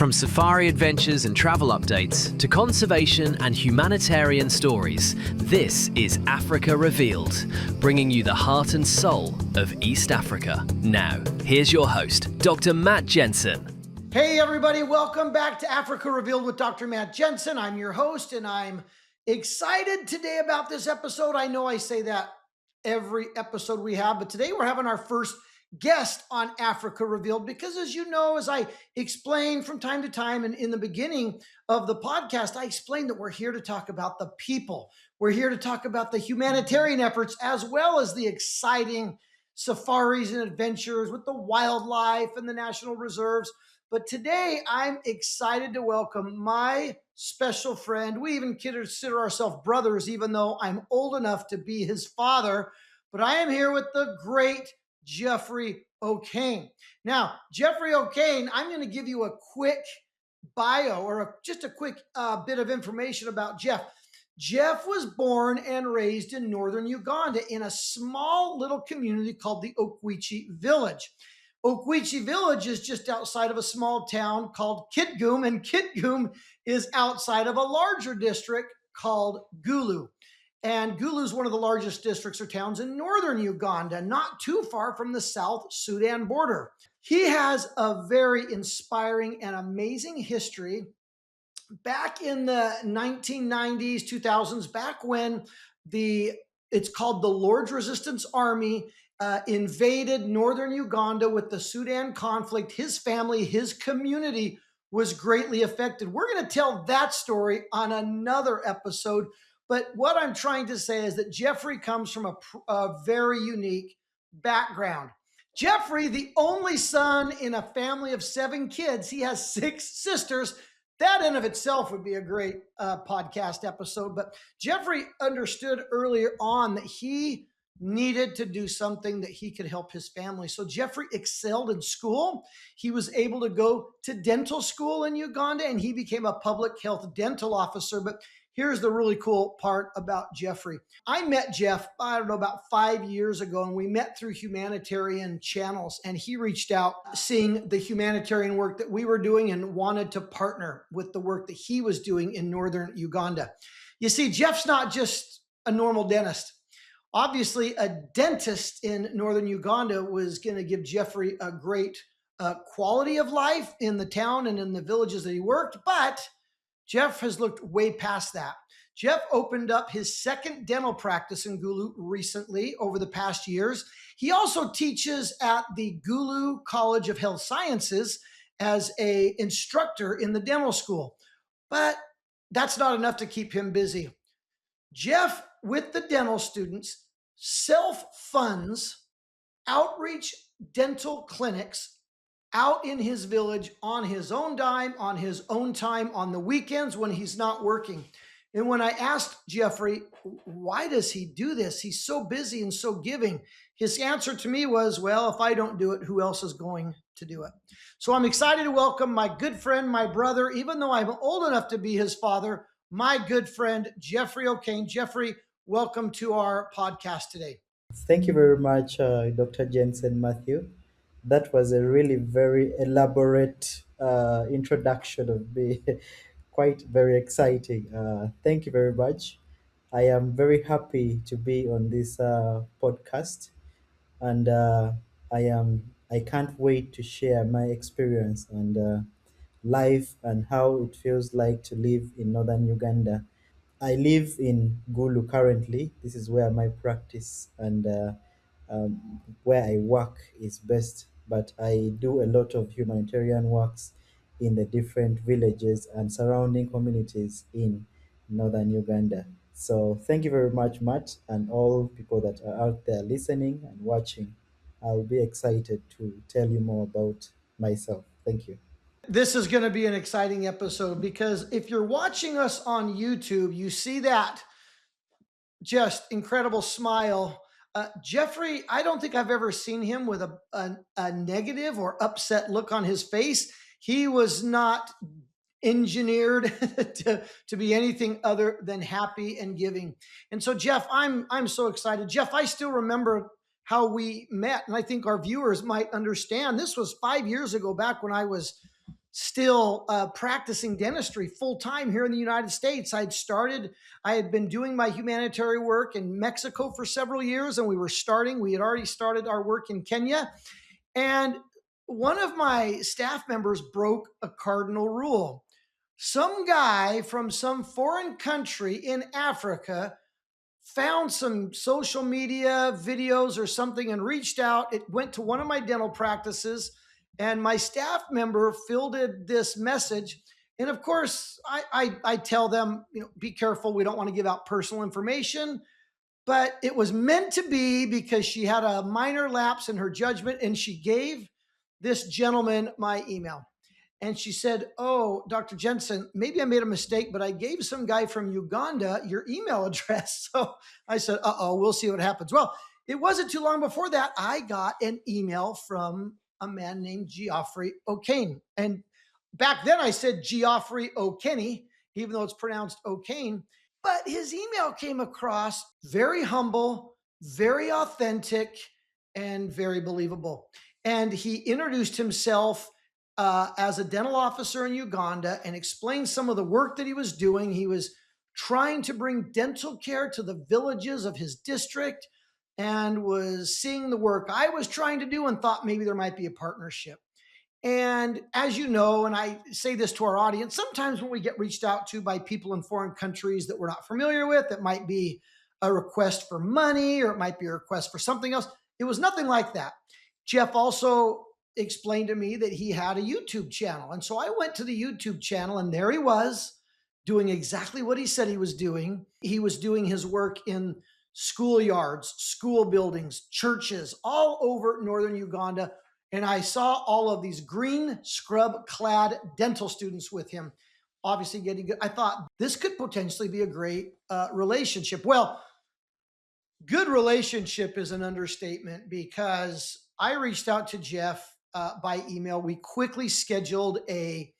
From safari adventures and travel updates to conservation and humanitarian stories, this is Africa Revealed, bringing you the heart and soul of East Africa. Now, here's your host, Dr. Matt Jensen. Hey everybody, welcome back to Africa Revealed with Dr. Matt Jensen. I'm your host and I'm excited today about this episode. I know I say that every episode we have, but today we're having our first guest on Africa Revealed because, as you know, as I explain from time to time and in the beginning of the podcast, I explained that we're here to talk about the people. We're here to talk about the humanitarian efforts as well as the exciting safaris and adventures with the wildlife and the national reserves. But today I'm excited to welcome my special friend. We even consider ourselves brothers, even though I'm old enough to be his father. But I am here with the great Geofrey Okeny. Now, Geofrey Okeny, I'm going to give you a quick bio or just a quick bit of information about Geoff. Geoff was born and raised in northern Uganda in a small little community called the Okeny village. Okeny village is just outside of a small town called Kitgum, and Kitgum is outside of a larger district called Gulu. And Gulu is one of the largest districts or towns in northern Uganda, not too far from the South Sudan border. He has a very inspiring and amazing history. Back in the 1990s, 2000s, back when it's called the Lord's Resistance Army invaded northern Uganda with the Sudan conflict, his family, his community was greatly affected. We're going to tell that story on another episode. But what I'm trying to say is that Geoffrey comes from a very unique background. Geoffrey, the only son in a family of 7 kids, he has 6 sisters. That in of itself would be a great podcast episode. But Geoffrey understood earlier on that he needed to do something that he could help his family. So Geoffrey excelled in school. He was able to go to dental school in Uganda, and he became a public health dental officer. But here's the really cool part about Geoffrey. I met Geoff, I don't know, about 5 years ago, and we met through humanitarian channels. And he reached out seeing the humanitarian work that we were doing and wanted to partner with the work that he was doing in northern Uganda. You see, Geoff's not just a normal dentist. Obviously, a dentist in northern Uganda was going to give Geoffrey a great quality of life in the town and in the villages that he worked, but Geoff has looked way past that. Geoff opened up his second dental practice in Gulu recently over the past years. He also teaches at the Gulu College of Health Sciences as an instructor in the dental school. But that's not enough to keep him busy. Geoff, with the dental students, self-funds outreach dental clinics out in his village on his own dime, on his own time, on the weekends when he's not working. And when I asked Geoffrey, why does he do this? He's so busy and so giving. His answer to me was, well, if I don't do it, who else is going to do it? So I'm excited to welcome my good friend, my brother, even though I'm old enough to be his father, my good friend, Geofrey Okeny. Geoffrey, welcome to our podcast today. Thank you very much, Dr. Jensen Matthew. That was a really very elaborate introduction of me, quite very exciting. Thank you very much. I am very happy to be on this podcast, and I can't wait to share my experience and life and how it feels like to live in northern Uganda. I live in Gulu currently. This is where my practice and where I work is best. But I do a lot of humanitarian works in the different villages and surrounding communities in northern Uganda. So thank you very much, Matt, and all people that are out there listening and watching. I'll be excited to tell you more about myself. Thank you. This is going to be an exciting episode because if you're watching us on YouTube, you see that just incredible smile. Geoffrey, I don't think I've ever seen him with a negative or upset look on his face. He was not engineered to be anything other than happy and giving. And so, Geoff, I'm so excited. Geoff, I still remember how we met, and I think our viewers might understand. This was 5 years ago, back when I was still practicing dentistry full time here in the United States. I had been doing my humanitarian work in Mexico for several years, and we had already started our work in Kenya. And one of my staff members broke a cardinal rule. Some guy from some foreign country in Africa found some social media videos or something and reached out. It went to one of my dental practices, and my staff member fielded this message. And of course, I tell them, be careful. We don't want to give out personal information. But it was meant to be because she had a minor lapse in her judgment, and she gave this gentleman my email. And she said, "Oh, Dr. Jensen, maybe I made a mistake, but I gave some guy from Uganda your email address." So I said, "Uh-oh, we'll see what happens." Well, it wasn't too long before that I got an email from a man named Geofrey Okeny. And back then I said Geoffrey Okeny, even though it's pronounced Okane. But his email came across very humble, very authentic, and very believable. And he introduced himself as a dental officer in Uganda and explained some of the work that he was doing. He was trying to bring dental care to the villages of his district and was seeing the work I was trying to do and thought maybe there might be a partnership. And as you know, and I say this to our audience, sometimes when we get reached out to by people in foreign countries that we're not familiar with, it might be a request for money or it might be a request for something else. It was nothing like that. Jeff also explained to me that he had a YouTube channel. And so I went to the YouTube channel, and there he was doing exactly what he said he was doing. He was doing his work in schoolyards, school buildings, churches all over northern Uganda. And I saw all of these green scrub clad dental students with him, obviously getting good. I thought this could potentially be a great relationship. Well, good relationship is an understatement because I reached out to Jeff by email. We quickly scheduled a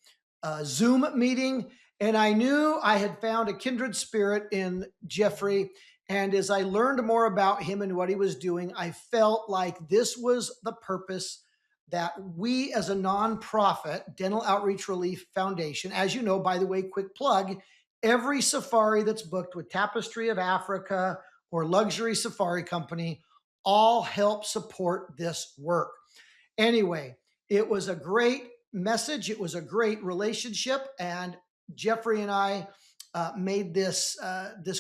Zoom meeting, and I knew I had found a kindred spirit in Geoffrey. And as I learned more about him and what he was doing, I felt like this was the purpose that we, as a nonprofit dental outreach relief foundation, as you know, by the way, quick plug, every safari that's booked with Tapestry of Africa or Luxury Safari Company all help support this work. Anyway, it was a great message. It was a great relationship. And Geoffrey and I made this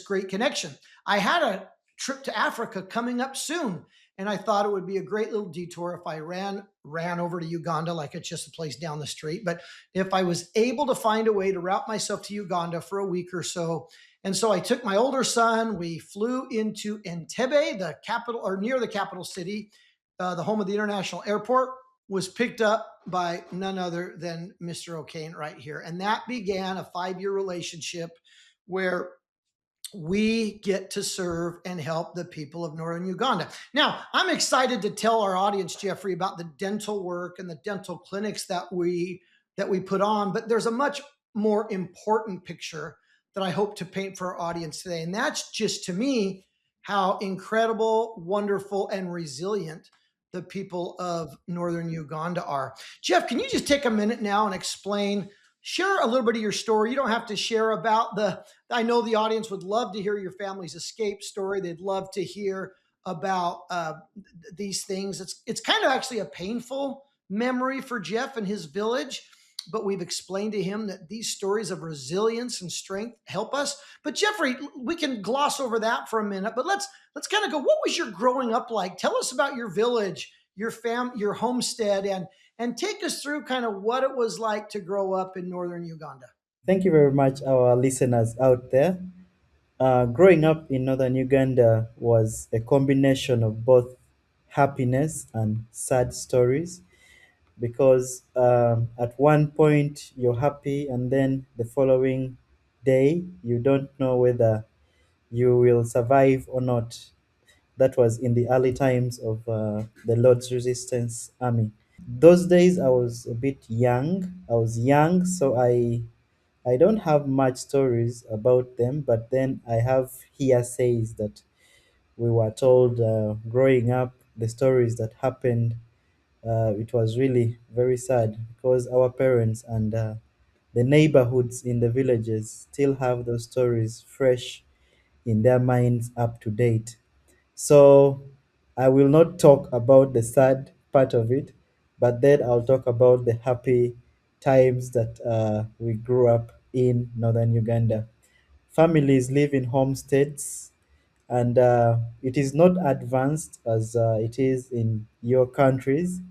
great connection. I had a trip to Africa coming up soon, and I thought it would be a great little detour if I ran over to Uganda, like it's just a place down the street. But if I was able to find a way to route myself to Uganda for a week or so. And so I took my older son, we flew into Entebbe, the capital, or near the capital city, the home of the international airport, was picked up by none other than Mr. Okane right here. And that began a 5-year relationship where we get to serve and help the people of northern Uganda. Now, I'm excited to tell our audience, Geoffrey, about the dental work and the dental clinics that we put on, but there's a much more important picture that I hope to paint for our audience today. And that's just, to me, how incredible, wonderful, and resilient the people of northern Uganda are. Jeff, can you just take a minute now and share a little bit of your story? You don't have to share about I know the audience would love to hear your family's escape story. They'd love to hear about these things. It's kind of actually a painful memory for Jeff and his village, but we've explained to him that these stories of resilience and strength help us. But Geoffrey, we can gloss over that for a minute, but let's kind of go, what was your growing up like? Tell us about your village, your homestead, and take us through kind of what it was like to grow up in northern Uganda. Thank you very much, our listeners out there. Growing up in northern Uganda was a combination of both happiness and sad stories, because at one point you're happy, and then the following day you don't know whether you will survive or not. That was in the early times of the Lord's Resistance Army. Those days I was a bit young. I was young, so I don't have much stories about them, but then I have hearsays that we were told growing up, the stories that happened It was really very sad because our parents and the neighborhoods in the villages still have those stories fresh in their minds, up to date. So I will not talk about the sad part of it, but then I'll talk about the happy times that we grew up in northern Uganda. Families live in homesteads, and it is not advanced as it is in your countries.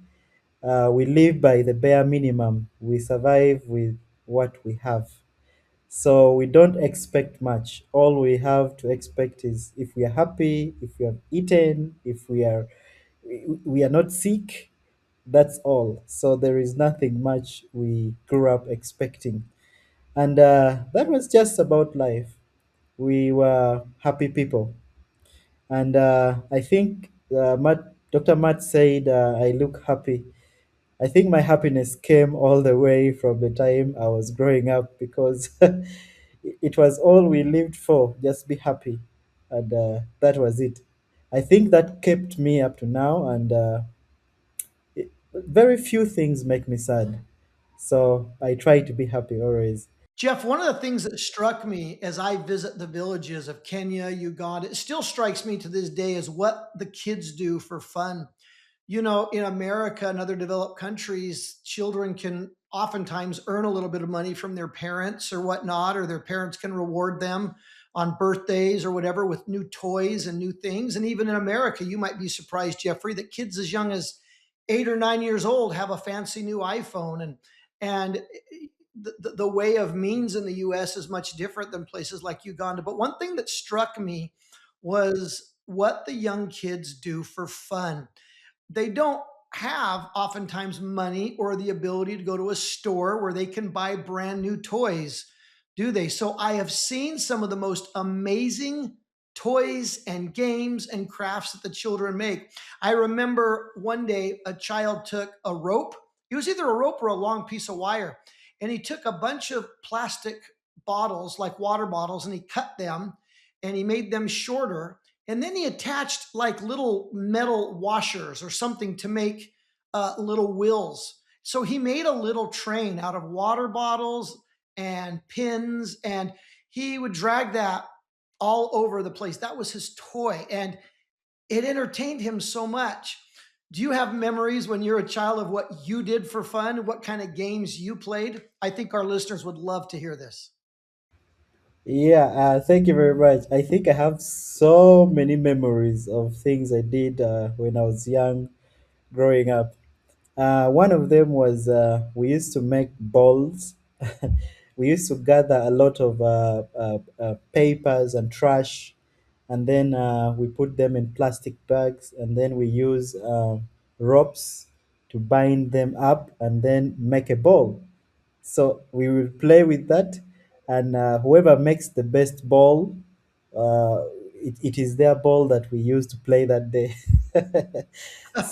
We live by the bare minimum. We survive with what we have. So we don't expect much. All we have to expect is if we are happy, if we have eaten, if we are not sick, that's all. So there is nothing much we grew up expecting. And that was just about life. We were happy people. And I think Dr. Matt said I look happy. I think my happiness came all the way from the time I was growing up because it was all we lived for, just be happy. And that was it. I think that kept me up to now, and very few things make me sad. So I try to be happy always. Jeff, one of the things that struck me as I visit the villages of Kenya, Uganda, it still strikes me to this day is what the kids do for fun. You know, in America and other developed countries, children can oftentimes earn a little bit of money from their parents or whatnot, or their parents can reward them on birthdays or whatever with new toys and new things. And even in America, you might be surprised, Jeffrey, that kids as young as 8 or 9 years old have a fancy new iPhone. And the way of means in the US is much different than places like Uganda. But one thing that struck me was what the young kids do for fun. They don't have oftentimes money or the ability to go to a store where they can buy brand new toys, do they? So I have seen some of the most amazing toys and games and crafts that the children make. I remember one day a child took a rope. It was either a rope or a long piece of wire. And he took a bunch of plastic bottles, like water bottles, and he cut them and he made them shorter, and then he attached like little metal washers or something to make little wheels. So he made a little train out of water bottles and pins, and he would drag that all over the place. That was his toy, and it entertained him so much. Do you have memories when you're a child of what you did for fun? What kind of games you played? I think our listeners would love to hear this. Yeah, thank you very much. I think I have so many memories of things I did when I was young, growing up. One of them was we used to make balls. We used to gather a lot of papers and trash, and then we put them in plastic bags, and then we use ropes to bind them up and then make a ball. So we will play with that, and whoever makes the best ball, uh, it is their ball that we use to play that day.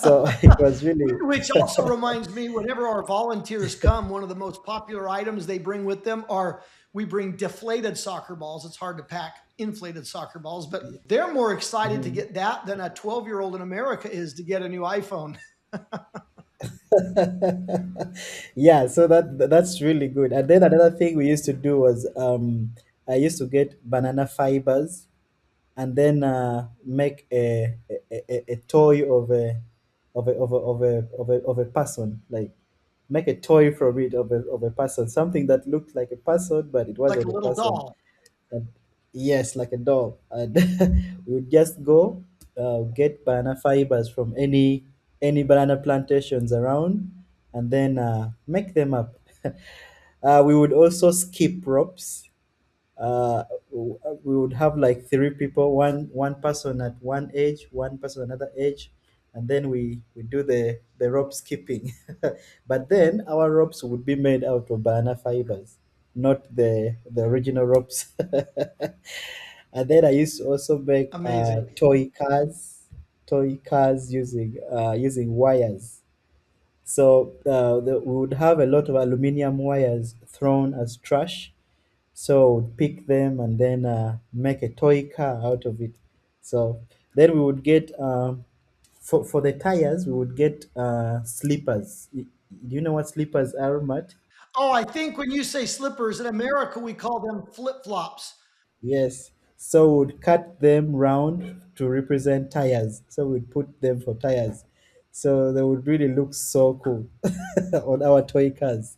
So it was really. Which also reminds me, whenever our volunteers come, one of the most popular items they bring with them are we bring deflated soccer balls. It's hard to pack inflated soccer balls, but they're more excited to Mhm. get that than a 12-year-old in America is to get a new iPhone. Yeah, so that's really good. And then another thing we used to do was I used to get banana fibers and then make a toy of a person, like make a toy from it of a person, something that looked like a person but it Like wasn't a a little person. doll. And yes, like a doll. And we would just go get banana fibers from any banana plantations around, and then make them up. We would also skip ropes. We would have like three people, one person at one edge, one person another edge, and then we do the rope skipping. But then our ropes would be made out of banana fibers, not the original ropes. And then I used to also make Amazing. toy cars using wires. So we would have a lot of aluminium wires thrown as trash, so pick them and then make a toy car out of it. So then we would get for the tires, we would get slippers. Do you know what slippers are, Matt? Oh, I think when you say slippers in America, we call them flip flops. Yes. So we'd cut them round to represent tires. So we'd put them for tires. So they would really look so cool on our toy cars.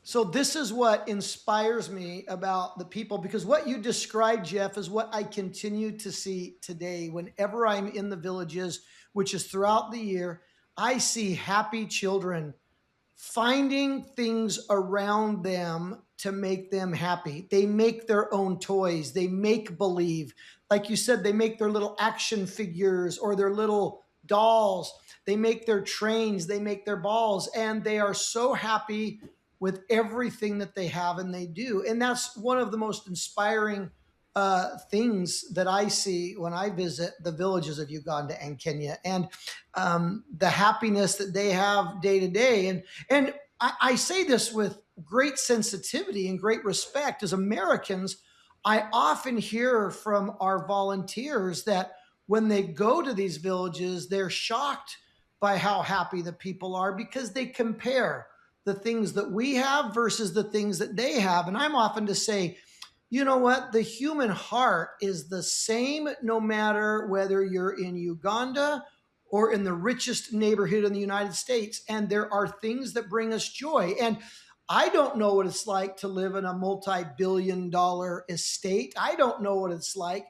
So this is what inspires me about the people, because what you described, Jeff, is what I continue to see today. Whenever I'm in the villages, which is throughout the year, I see happy children finding things around them to make them happy. They make their own toys, they make believe. Like you said, they make their little action figures or their little dolls, they make their trains, they make their balls, and they are so happy with everything that they have and they do. And that's one of the most inspiring things that I see when I visit the villages of Uganda and Kenya, and the happiness that they have day to day. And I say this with great sensitivity and great respect. As Americans, I often hear from our volunteers that when they go to these villages, they're shocked by how happy the people are because they compare the things that we have versus the things that they have. And I'm often to say, you know what? The human heart is the same no matter whether you're in Uganda or in the richest neighborhood in the United States. And there are things that bring us joy. And I don't know what it's like to live in a multi-billion-dollar estate. I don't know what it's like.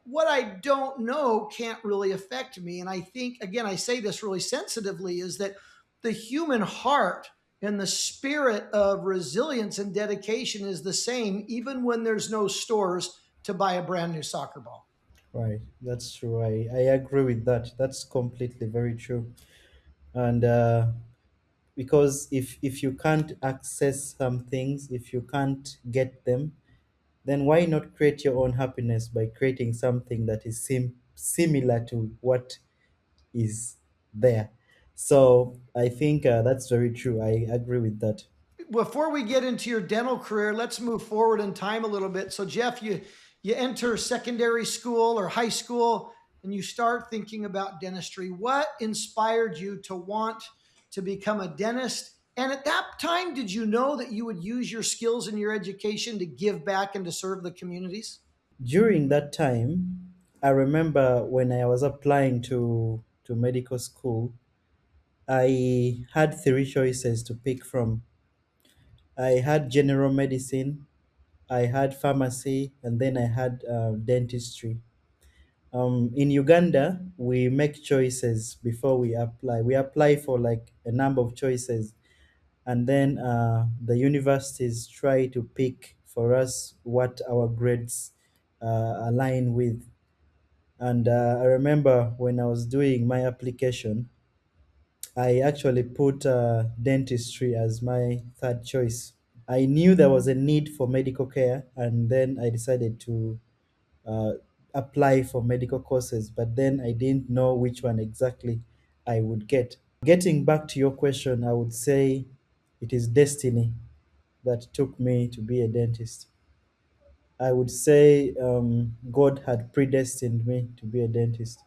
What I don't know can't really affect me. And I think, again, I say this really sensitively, is that the human heart and the spirit of resilience and dedication is the same, even when there's no stores to buy a brand new soccer ball. Right, that's true. I agree with that. That's completely very true. And because if you can't access some things, if you can't get them, then why not create your own happiness by creating something that is similar to what is there? So I think that's very true. I agree with that. Before we get into your dental career, let's move forward in time a little bit. So, Jeff, you enter secondary school or high school, and you start thinking about dentistry. What inspired you to want to become a dentist? And at that time, did you know that you would use your skills and your education to give back and to serve the communities? During that time, I remember when I was applying to medical school, I had three choices to pick from. I had general medicine, I had pharmacy, and then I had dentistry. In Uganda, we make choices before we apply. We apply for like a number of choices, and then the universities try to pick for us what our grades align with. And I remember when I was doing my application, I actually put dentistry as my third choice. I knew there was a need for medical care, and then I decided to uh, apply for medical courses, but then I didn't know which one exactly I would get. Getting back to your question, I would say it is destiny that took me to be a dentist. I would say God had predestined me to be a dentist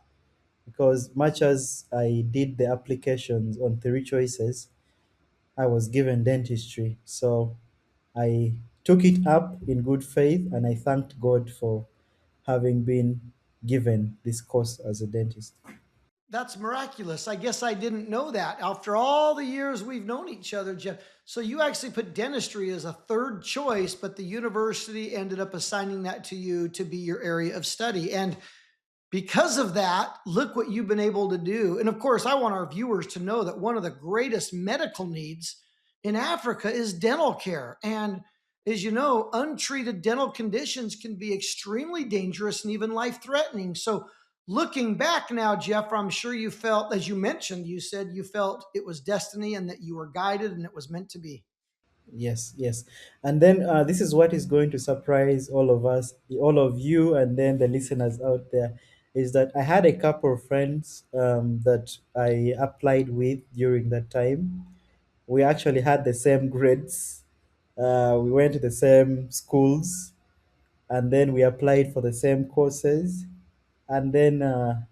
because, much as I did the applications on three choices, I was given dentistry. So I took it up in good faith and I thanked God for having been given this course as a dentist. That's miraculous. I guess I didn't know that after all the years we've known each other, Jeff. So you actually put dentistry as a third choice, but the university ended up assigning that to you to be your area of study. And because of that, look what you've been able to do. And of course, I want our viewers to know that one of the greatest medical needs in Africa is dental care. And as you know, untreated dental conditions can be extremely dangerous and even life threatening. So, looking back now, Jeff, I'm sure you felt, as you mentioned, you said you felt it was destiny and that you were guided and it was meant to be. Yes, yes. And then this is what is going to surprise all of us, all of you, and then the listeners out there, is that I had a couple of friends that I applied with during that time. We actually had the same grades. We went to the same schools, and then we applied for the same courses. and then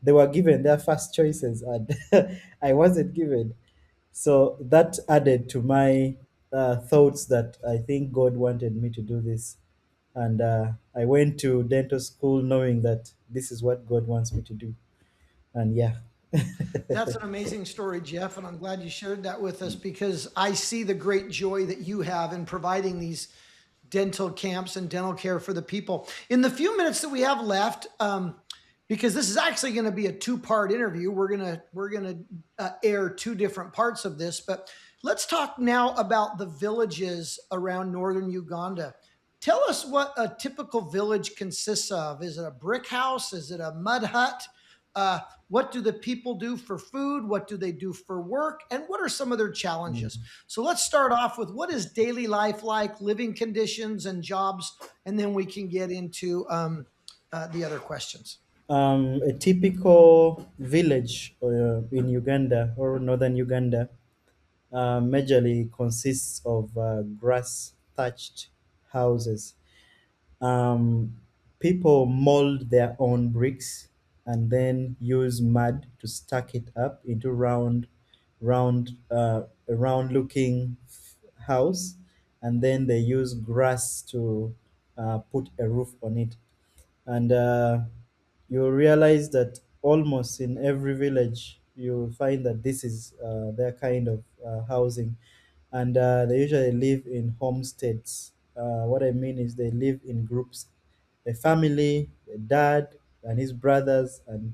they were given their first choices, and I wasn't given. So that added to my thoughts that I think God wanted me to do this. And I went to dental school knowing that this is what God wants me to do. And yeah. That's an amazing story, Jeff, and I'm glad you shared that with us because I see the great joy that you have in providing these dental camps and dental care for the people. In the few minutes that we have left, because this is actually going to be a two-part interview, we're gonna air two different parts of this. But let's talk now about the villages around northern Uganda. Tell us what a typical village consists of. Is it a brick house? Is it a mud hut? What do the people do for food? What do they do for work? And what are some of their challenges? So let's start off with what is daily life like, living conditions and jobs, and then we can get into the other questions. A typical village in Uganda or northern Uganda majorly consists of grass thatched houses. Um, People mold their own bricks and then use mud to stack it up into a round looking house, and then they use grass to put a roof on it. And you'll realize that almost in every village you'll find that this is their kind of housing, and they usually live in homesteads. What I mean is they live in groups, a family, a dad and his brothers and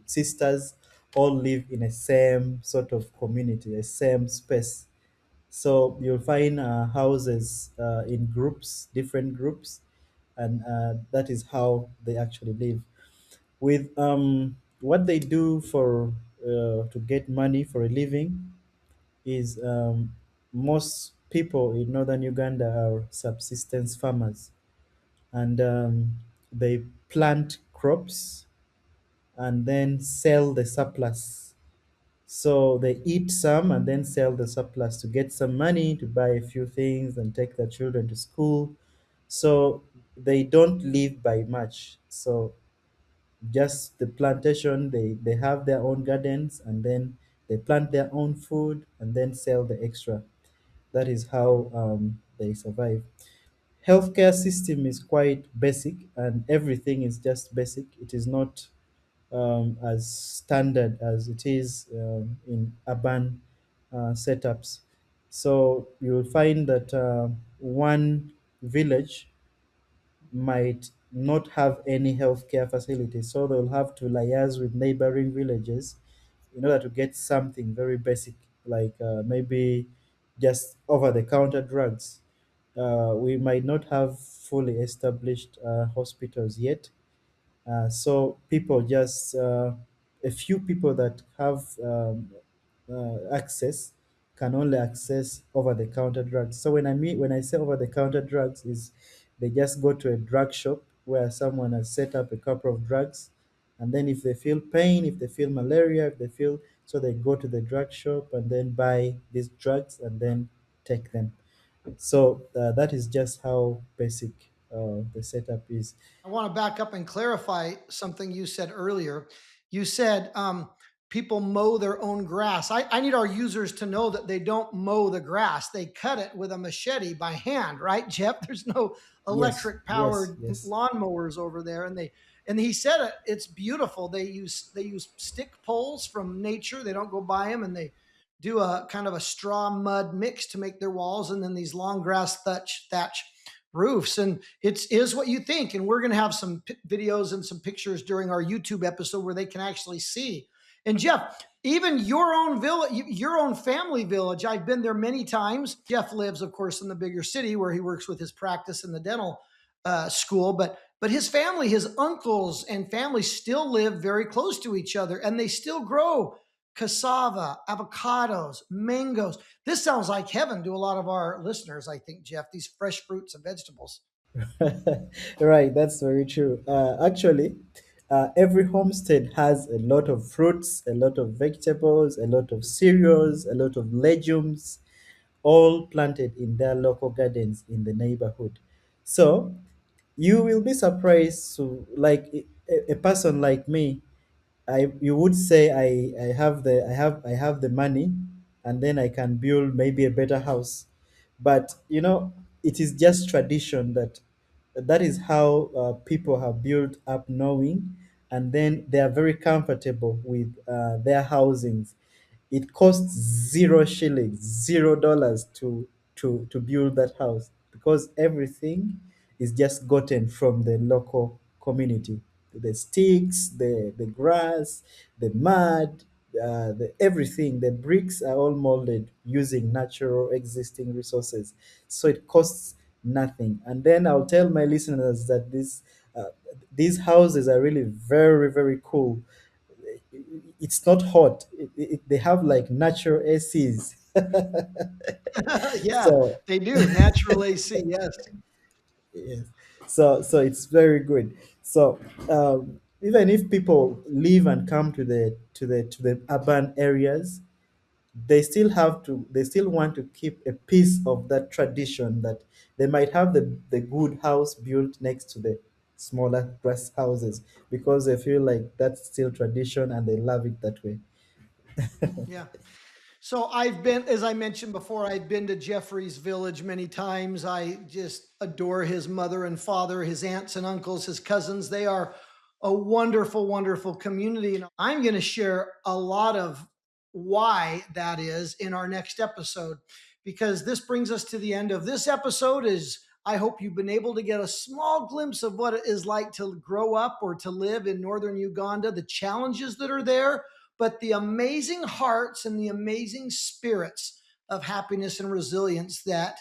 sisters all live in a same sort of community, a same space. So you'll find houses in groups, different groups, and that is how they actually live. With what they do for to get money for a living is most people in northern Uganda are subsistence farmers, and they plant crops and then sell the surplus. So they eat some and then sell the surplus to get some money to buy a few things and take their children to school. So they don't live by much. So just the plantation, they have their own gardens and then they plant their own food and then sell the extra. That is how they survive. Healthcare system is quite basic and everything is just basic. It is not as standard as it is in urban setups. So you'll find that one village might not have any healthcare facilities, so they'll have to liaise with neighboring villages in order to get something very basic, like maybe just over-the-counter drugs. We might not have fully established hospitals yet, so people just a few people that have access can only access over-the-counter drugs. So when I say over-the-counter drugs is they just go to a drug shop where someone has set up a couple of drugs, and then if they feel pain, if they feel malaria, if they feel so they go to the drug shop and then buy these drugs and then take them. So that is just how basic the setup is. I want to back up and clarify something you said earlier. You said people mow their own grass. I need our users to know that they don't mow the grass, they cut it with a machete by hand, right, Jeff? There's no Yes, electric yes, powered yes. lawnmowers over there. And he said it, it's beautiful. They use stick poles from nature. They don't go buy them, and they do a kind of a straw mud mix to make their walls, and then these long grass thatch roofs. And it is what you think. And we're going to have some videos and some pictures during our YouTube episode where they can actually see. And Jeff, even your own village, your own family village, I've been there many times. Jeff lives, of course, in the bigger city where he works with his practice in the dental school, but his family, his uncles and family still live very close to each other, and they still grow cassava, avocados, mangoes. This sounds like heaven to a lot of our listeners, I think, Jeff, these fresh fruits and vegetables. Right, that's very true. Actually, every homestead has a lot of fruits, a lot of vegetables, a lot of cereals, a lot of legumes, all planted in their local gardens in the neighborhood. So You will be surprised to like a person like me. You would say I have the money, and then I can build maybe a better house. But it is just tradition that is how people have built up knowing, and then they are very comfortable with their housings. It costs 0 shillings, $0 to build that house, because everything is just gotten from the local community. The sticks, the grass, the mud, everything, the bricks are all molded using natural existing resources. So it costs nothing. And then I'll tell my listeners that uh, these houses are really very, very cool. It's not hot. They have like natural ACs. Yeah, So they do. Natural AC, yes. yes. So it's very good. So even if people leave and come to the urban areas, they still want to keep a piece of that tradition, that they might have the good house built next to the smaller grass houses, because they feel like that's still tradition and they love it that way. Yeah. So I've been, as I mentioned before, I've been to Geoffrey's village many times. I just adore his mother and father, his aunts and uncles, his cousins. They are a wonderful, wonderful community. And I'm going to share a lot of why that is in our next episode, because this brings us to the end of this episode. Is I hope you've been able to get a small glimpse of what it is like to grow up or to live in northern Uganda, the challenges that are there, but the amazing hearts and the amazing spirits of happiness and resilience that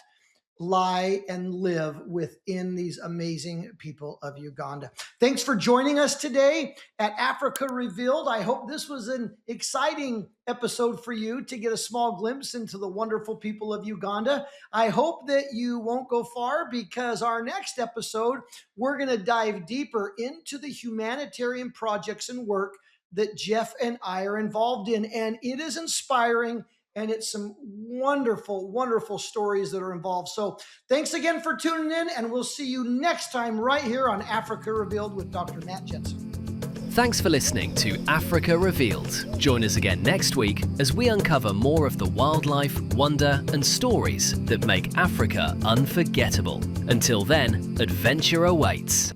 lie and live within these amazing people of Uganda. Thanks for joining us today at Africa Revealed. I hope this was an exciting episode for you to get a small glimpse into the wonderful people of Uganda. I hope that you won't go far, because our next episode, we're going to dive deeper into the humanitarian projects and work that Jeff and I are involved in. And it is inspiring, and it's some wonderful, wonderful stories that are involved. So thanks again for tuning in, and we'll see you next time right here on Africa Revealed with Dr. Matt Jensen. Thanks for listening to Africa Revealed. Join us again next week as we uncover more of the wildlife, wonder, and stories that make Africa unforgettable. Until then, adventure awaits.